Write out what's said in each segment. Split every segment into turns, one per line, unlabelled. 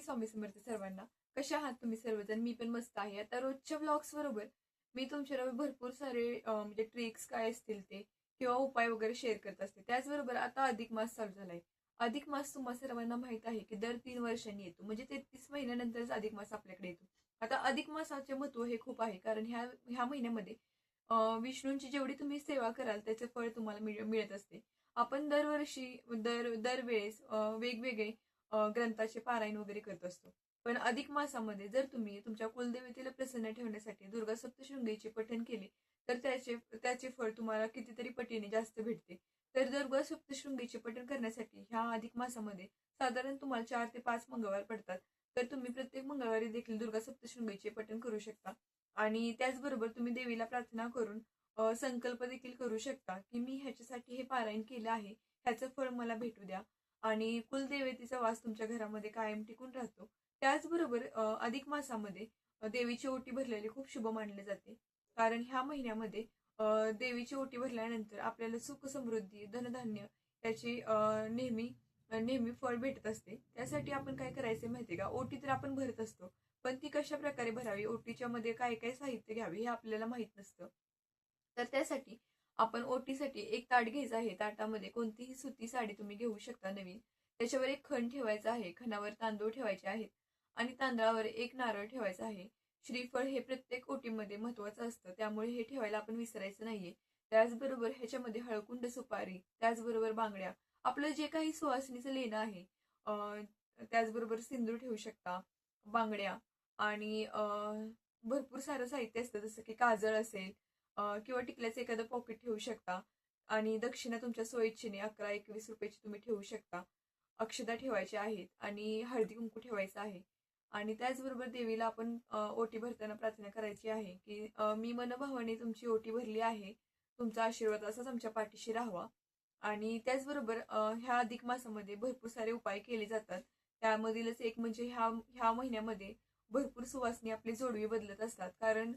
स्वामी समर्थ सर्वांना. कशा आहात तुम्ही सर्वजण? मी पण मस्त आहे. आता रोजच्या व्लॉग्स बरोबर मी तुमच्याबरोबर भरपूर सारे म्हणजे ट्रिक्स काय असतील ते किंवा उपाय वगैरे शेअर करत असते. त्याचबरोबर आता अधिक मास चालू झालाय. अधिक मास तुम्हा सर्वांना माहित आहे की दर 3 वर्षांनी येतो. म्हणजे 33 महिन्यानंतरच अधिक मास आपल्याकडे येतो. आता अधिक मासाचे महत्त्व हे खूप आहे, कारण ह्या ह्या महिन्यामध्ये विष्णूंची जेवढी तुम्ही सेवा कराल त्याचे फळ तुम्हाला मिळत असते. आपण दरवर्षी दरवेळेस वेगवेगळे ग्रंथाचे पारायण वगैरे करत असतो. पण अधिक मासामध्ये जर तुम्ही तुमच्या कुलदेवतेला प्रसन्न ठेवण्यासाठी दुर्गा सप्तशृंगीचे पठण केले, तर त्याचे त्याचे फळ तुम्हाला कितीतरी पटीने जास्त भेटते. तर दुर्गा सप्तशृंगीचे पठण करण्यासाठी ह्या अधिक मासामध्ये साधारण तुम्हाला 4 ते 5 मंगळवार पडतात. तर तुम्ही प्रत्येक मंगळवारी देखील दुर्गा सप्तशृंगीचे पठण करू शकता. आणि त्याचबरोबर तुम्ही देवीला प्रार्थना करून संकल्प देखील करू शकता की मी ह्याच्यासाठी हे पारायण केलं आहे, ह्याचं फळ मला भेटू द्या. आणि कुलदेवतेचा वास तुमच्या घरामध्ये कायम टिकून राहतो. त्याचबरोबर अधिक मासामध्ये देवीची ओटी भरलेली खूप शुभ मानले जाते. कारण ह्या महिन्यामध्ये देवीची ओटी भरल्यानंतर आपल्याला सुख समृद्धी धनधान्य याची नेहमी नेहमी फळ भेटत असते. त्यासाठी आपण काय करायचे माहितीये का? ओटी तर आपण भरत असतो, पण ती कशा प्रकारे भरावी, ओटीच्या मध्ये काय काय साहित्य घ्यावे हे आपल्याला माहित नसतं. तर त्यासाठी आपण ओटीसाठी एक ताट घ्यायचं आहे. ताटामध्ये कोणतीही सुती साडी तुम्ही घेऊ शकता नवीन. त्याच्यावर एक खण ठेवायचा आहे. खणावर तांदूळ ठेवायचे आहेत आणि तांदळावर एक नारळ ठेवायचा आहे. श्रीफळ हे प्रत्येक ओटीमध्ये महत्वाचं असतं, त्यामुळे हे ठेवायला आपण विसरायचं नाहीये. त्याचबरोबर ह्याच्यामध्ये हळकुंड सुपारी, त्याचबरोबर बांगड्या, आपलं जे काही सुवासिनीचं लेणं आहे, त्याचबरोबर सिंदूर ठेवू शकता, बांगड्या आणि भरपूर सारं साहित्य असतं, जसं की काजळ असेल किंवा टिकल्याचं एखादं पॉकेट ठेवू शकता. आणि दक्षिणा तुमच्या सोयीच्छेने 11-21 रुपयाची तुम्ही ठेवू शकता. अक्षता ठेवायच्या आहेत आणि हळदी कुंकू ठेवायचं आहे. आणि त्याचबरोबर देवीला आपण ओटी भरताना प्रार्थना करायची आहे की मी मनभावाने तुमची ओटी भरली आहे, तुमचा आशीर्वाद असाच आमच्या पाठीशी राहावा. आणि त्याचबरोबर ह्या अधिक मासामध्ये भरपूर सारे उपाय केले जातात. त्यामधीलच एक म्हणजे ह्या ह्या महिन्यामध्ये भरपूर सुवासिनी आपली जोडवी बदलत असतात. कारण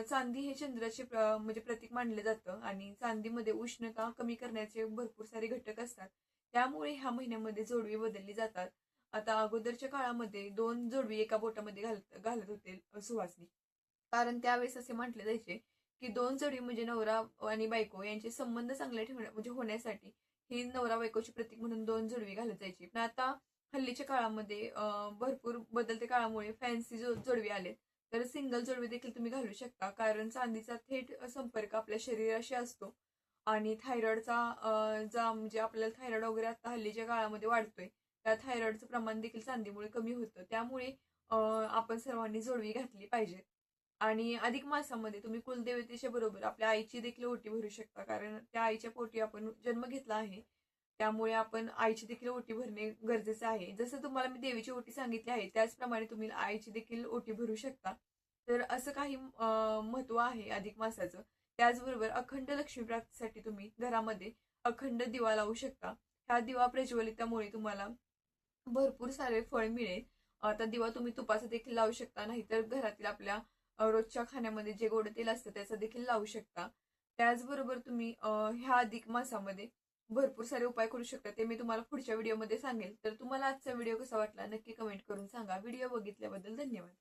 चांदी हे चंद्राचे म्हणजे प्रतीक मानलं जातं आणि चांदीमध्ये उष्णता कमी करण्याचे भरपूर सारे घटक असतात. त्यामुळे ह्या महिन्यामध्ये जोडवी बदलली जातात. आता अगोदरच्या काळामध्ये 2 जोडवी एका बोटामध्ये घालत घालत होते सुवासिनी. कारण त्यावेळेस असे म्हटले जायचे की 2 जोडी म्हणजे नवरा आणि बायको यांचे संबंध चांगले म्हणजे होण्यासाठी ही नवरा बायकोची प्रतीक म्हणून 2 जोडवी घालत जायची. पण आता हल्लीच्या काळामध्ये भरपूर बदलत्या काळामुळे फॅन्सी जोडवी आले. तर सिंगल जोडवी देखील तुम्ही घालू शकता. कारण चांदीचा थेट संपर्क आपल्या शरीराशी असतो आणि थायरॉइडचा जा म्हणजे आपल्याला थायरॉइड वगैरे आता हल्लीच्या काळामध्ये वाढतोय. त्या थायरॉइडचं प्रमाण देखील चांदीमुळे कमी होतं. त्यामुळे आपण सर्वांनी जोडवी घातली पाहिजे. आणि अधिक मासामध्ये तुम्ही कुलदेवतेच्या बरोबर आपल्या आईची देखील ओटी भरू शकता. कारण त्या आईच्या पोटी आपण जन्म घेतला आहे. त्यामुळे आपण आईची देखील ओटी भरणे गरजेचं आहे. जसं तुम्हाला मी देवीची ओटी सांगितली आहे, त्याचप्रमाणे तुम्ही आईची देखील ओटी भरू शकता. तर असं काही महत्व आहे अधिक मासाचं. त्याचबरोबर अखंड लक्ष्मी प्राप्तीसाठी तुम्ही घरामध्ये अखंड दिवा लावू शकता. हा दिवा प्रज्वलितामुळे तुम्हाला भरपूर सारे फळ मिळेल. आता दिवा तुम्ही तुपाचा देखील लावू शकता, नाहीतर घरातील आपल्या रोजच्या खाण्यामध्ये जे गोड तेल असतं त्याचं देखील लावू शकता. त्याचबरोबर तुम्ही ह्या अधिक मासामध्ये भरपूर सारे उपाय करू शकता. ते मी तुम्हाला पुढच्या व्हिडिओमध्ये सांगेल. तर तुम्हाला आजचा व्हिडिओ कसा वाटला नक्की कमेंट करून सांगा. व्हिडिओ बघितल्याबद्दल धन्यवाद.